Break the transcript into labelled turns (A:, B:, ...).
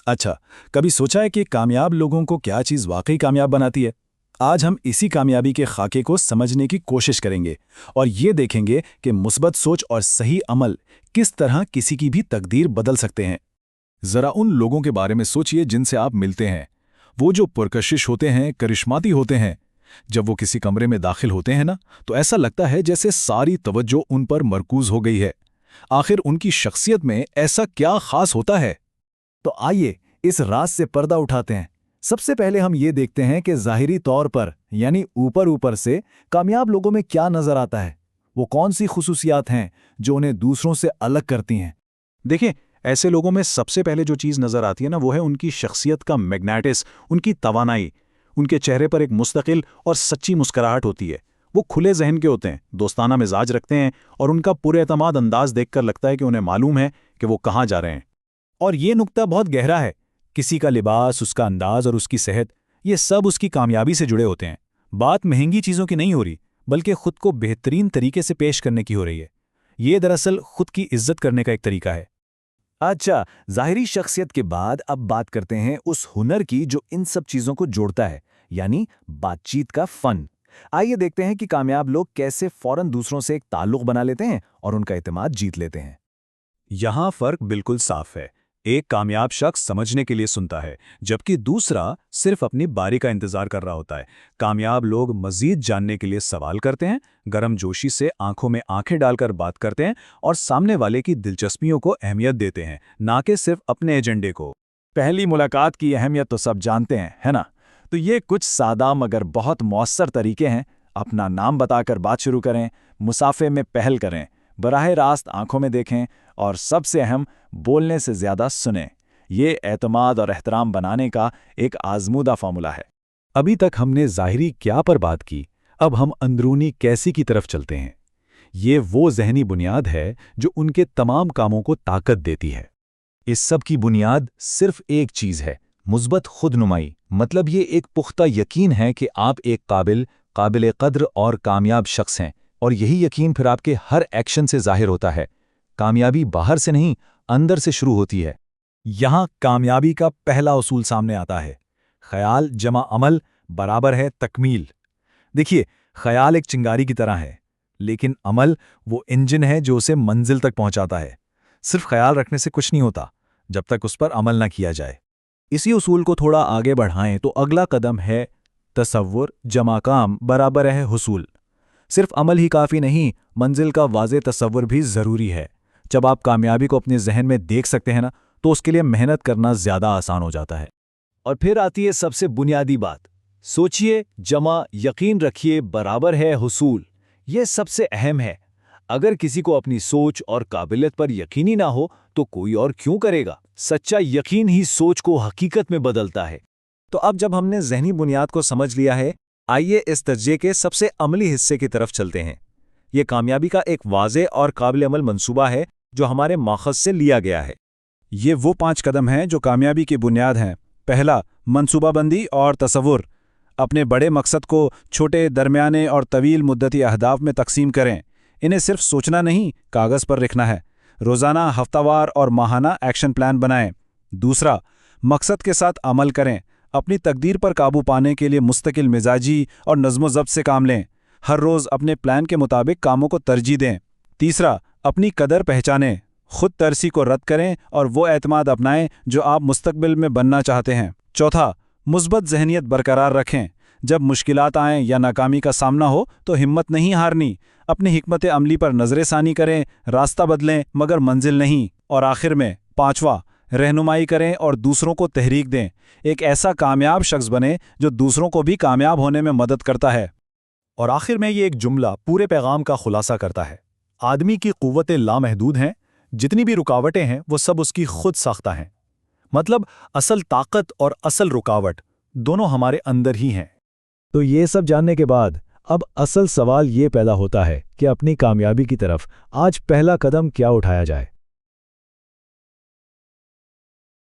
A: अच्छा, कभी सोचा है कि कामयाब लोगों को क्या चीज़ वाकई कामयाब बनाती है? आज हम इसी कामयाबी के खाके को समझने की कोशिश करेंगे और ये देखेंगे कि मुस्बत सोच और सही अमल किस तरह किसी की भी तकदीर बदल सकते हैं। ज़रा उन लोगों के बारे में सोचिए जिनसे आप मिलते हैं। वो जो पुरकशिश होते हैं, करिश्माती होते हैं। जब वो किसी कमरे में दाखिल होते हैं ना, तो ऐसा लगता है जैसे सारी तवज्जो उन पर मरकूज हो गई है। आखिर उनकी शख्सियत में ऐसा क्या खास होता है? तो आइए इस राज से पर्दा उठाते हैं। सबसे पहले हम ये देखते हैं कि ज़ाहिरी तौर पर यानी ऊपर ऊपर से कामयाब लोगों में क्या नजर आता है। वो कौन सी खुसूसियात हैं जो उन्हें दूसरों से अलग करती हैं।
B: देखिए, ऐसे लोगों में सबसे पहले जो चीज़ नज़र आती है ना, वो है उनकी शख्सियत का मैग्नेटिस, उनकी तवानाई। उनके चेहरे पर एक मुस्तकिल और सच्ची मुस्कुराहट होती है। वो खुले जहन के होते हैं, दोस्ताना मिजाज रखते हैं और उनका पुरएतमाद अंदाज देखकर लगता है कि उन्हें मालूम है कि वो कहाँ जा रहे हैं।
A: और ये नुक्ता बहुत गहरा है। किसी का लिबास, उसका अंदाज और उसकी सेहत, ये सब उसकी कामयाबी से जुड़े होते हैं। बात महंगी चीज़ों की नहीं हो रही, बल्कि खुद को बेहतरीन तरीके से पेश करने की हो रही है। ये दरअसल खुद की इज्जत करने का एक तरीका है। अच्छा, ज़ाहिरी शख्सियत के बाद अब बात करते हैं उस हुनर की जो इन सब चीज़ों को जोड़ता है, यानी बातचीत का फन। आइए देखते हैं कि कामयाब लोग कैसे फौरन दूसरों से एक ताल्लुक बना लेते हैं और उनका एतमाद जीत लेते हैं।
B: यहाँ फर्क बिल्कुल साफ है। एक कामयाब शख्स समझने के लिए सुनता है, जबकि दूसरा सिर्फ अपनी बारी का इंतजार कर रहा होता है। कामयाब लोग मजीद जानने के लिए सवाल करते हैं, गर्मजोशी से आंखों में आंखें डालकर बात करते हैं और सामने वाले की दिलचस्पियों को अहमियत देते हैं, ना कि सिर्फ अपने एजेंडे को।
A: पहली मुलाकात की अहमियत तो सब जानते हैं, है ना? तो ये कुछ सादा मगर बहुत मौसर तरीके हैं। अपना नाम बताकर बात शुरू करें, मुसाफे में पहल करें, बराह रास्त आंखों में देखें और सबसे अहम, बोलने से ज़्यादा सुनें। ये एतमाद और एहतराम बनाने का एक आजमूदा फार्मूला है। अभी तक हमने ज़ाहिरी क्या पर बात की, अब हम अंदरूनी कैसी की तरफ चलते हैं। ये वो ज़हनी बुनियाद है जो उनके तमाम कामों को ताकत देती है। इस सब की बुनियाद सिर्फ एक चीज़ है, मुस्बत खुदनुमाई। मतलब ये एक पुख्ता यकीन है कि आप एक काबिल कद्र और कामयाब शख्स हैं, और यही यकीन फिर आपके हर एक्शन से ज़ाहिर होता है। कामयाबी बाहर से नहीं, अंदर से शुरू होती है। यहाँ कामयाबी का पहला उसूल सामने आता है, ख्याल जमा अमल बराबर है तकमील। देखिए, ख्याल एक चिंगारी की तरह है, लेकिन अमल वो इंजन है जो उसे मंजिल तक पहुंचाता है। सिर्फ ख्याल रखने से कुछ नहीं होता जब तक उस पर अमल न किया जाए। इसी उसूल को थोड़ा आगे बढ़ाएं तो अगला कदम है तसव्वुर जमा काम बराबर है हुसूल। सिर्फ अमल ही काफ़ी नहीं, मंजिल का वाज़े तसव्वुर भी ज़रूरी है। जब आप कामयाबी को अपने जहन में देख सकते हैं ना, तो उसके लिए मेहनत करना ज़्यादा आसान हो जाता है। और फिर आती है सबसे बुनियादी बात, सोचिए जमा यकीन रखिए बराबर है हुसूल। ये सबसे अहम है। अगर किसी को अपनी सोच और काबिलियत पर यकीन ही ना हो तो कोई और क्यों करेगा। सच्चा यकीन ही सोच को हकीकत में बदलता है। तो अब जब हमने ज़हनी बुनियाद को समझ लिया है, आइए इस तज्ज़िये के सबसे अमली हिस्से की तरफ चलते हैं। ये कामयाबी का एक वाज़े और काबिल अमल मंसूबा है जो हमारे माखज़ से लिया गया है। ये वो 5 कदम हैं जो कामयाबी की बुनियाद हैं। पहला, मंसूबाबंदी और तसव्वुर। अपने बड़े मकसद को छोटे, दरमियाने और तवील मुद्दती अहदाफ में तकसीम करें। इन्हें सिर्फ सोचना नहीं, कागज़ पर लिखना है। रोज़ाना, हफ्तावार और माहाना एक्शन प्लान बनाएं। दूसरा, मकसद के साथ अमल करें। अपनी तकदीर पर काबू पाने के लिए मुस्तकिल मिजाजी और नज़्म-ओ-ज़ब्त से काम लें। हर रोज़ अपने प्लान के मुताबिक कामों को तरजीह दें। तीसरा, अपनी कदर पहचानें, खुद तरसी को रद्द करें और वो एतमाद अपनाएं जो आप मुस्तकबिल में बनना चाहते हैं। चौथा, मुस्बत ज़हनियत बरकरार रखें। जब मुश्किलात आएं या नाकामी का सामना हो तो हिम्मत नहीं हारनी। अपनी हिकमत अमली पर नज़र सानी करें, रास्ता बदलें मगर मंजिल नहीं। और आखिर में पाँचवा, रहनुमाई करें और दूसरों को तहरीक दें। एक ऐसा कामयाब शख्स बने जो दूसरों को भी कामयाब होने में मदद करता है। और आखिर में ये एक जुमला पूरे पैगाम का खुलासा करता है, आदमी की क़ुव्वतें लामहदूद हैं, जितनी भी रुकावटें हैं वो सब उसकी खुद साख्ता हैं। मतलब असल ताकत और असल रुकावट दोनों हमारे अंदर ही हैं। तो ये सब जानने के बाद अब असल सवाल ये पैदा होता है कि अपनी कामयाबी की तरफ आज पहला कदम क्या उठाया जाए।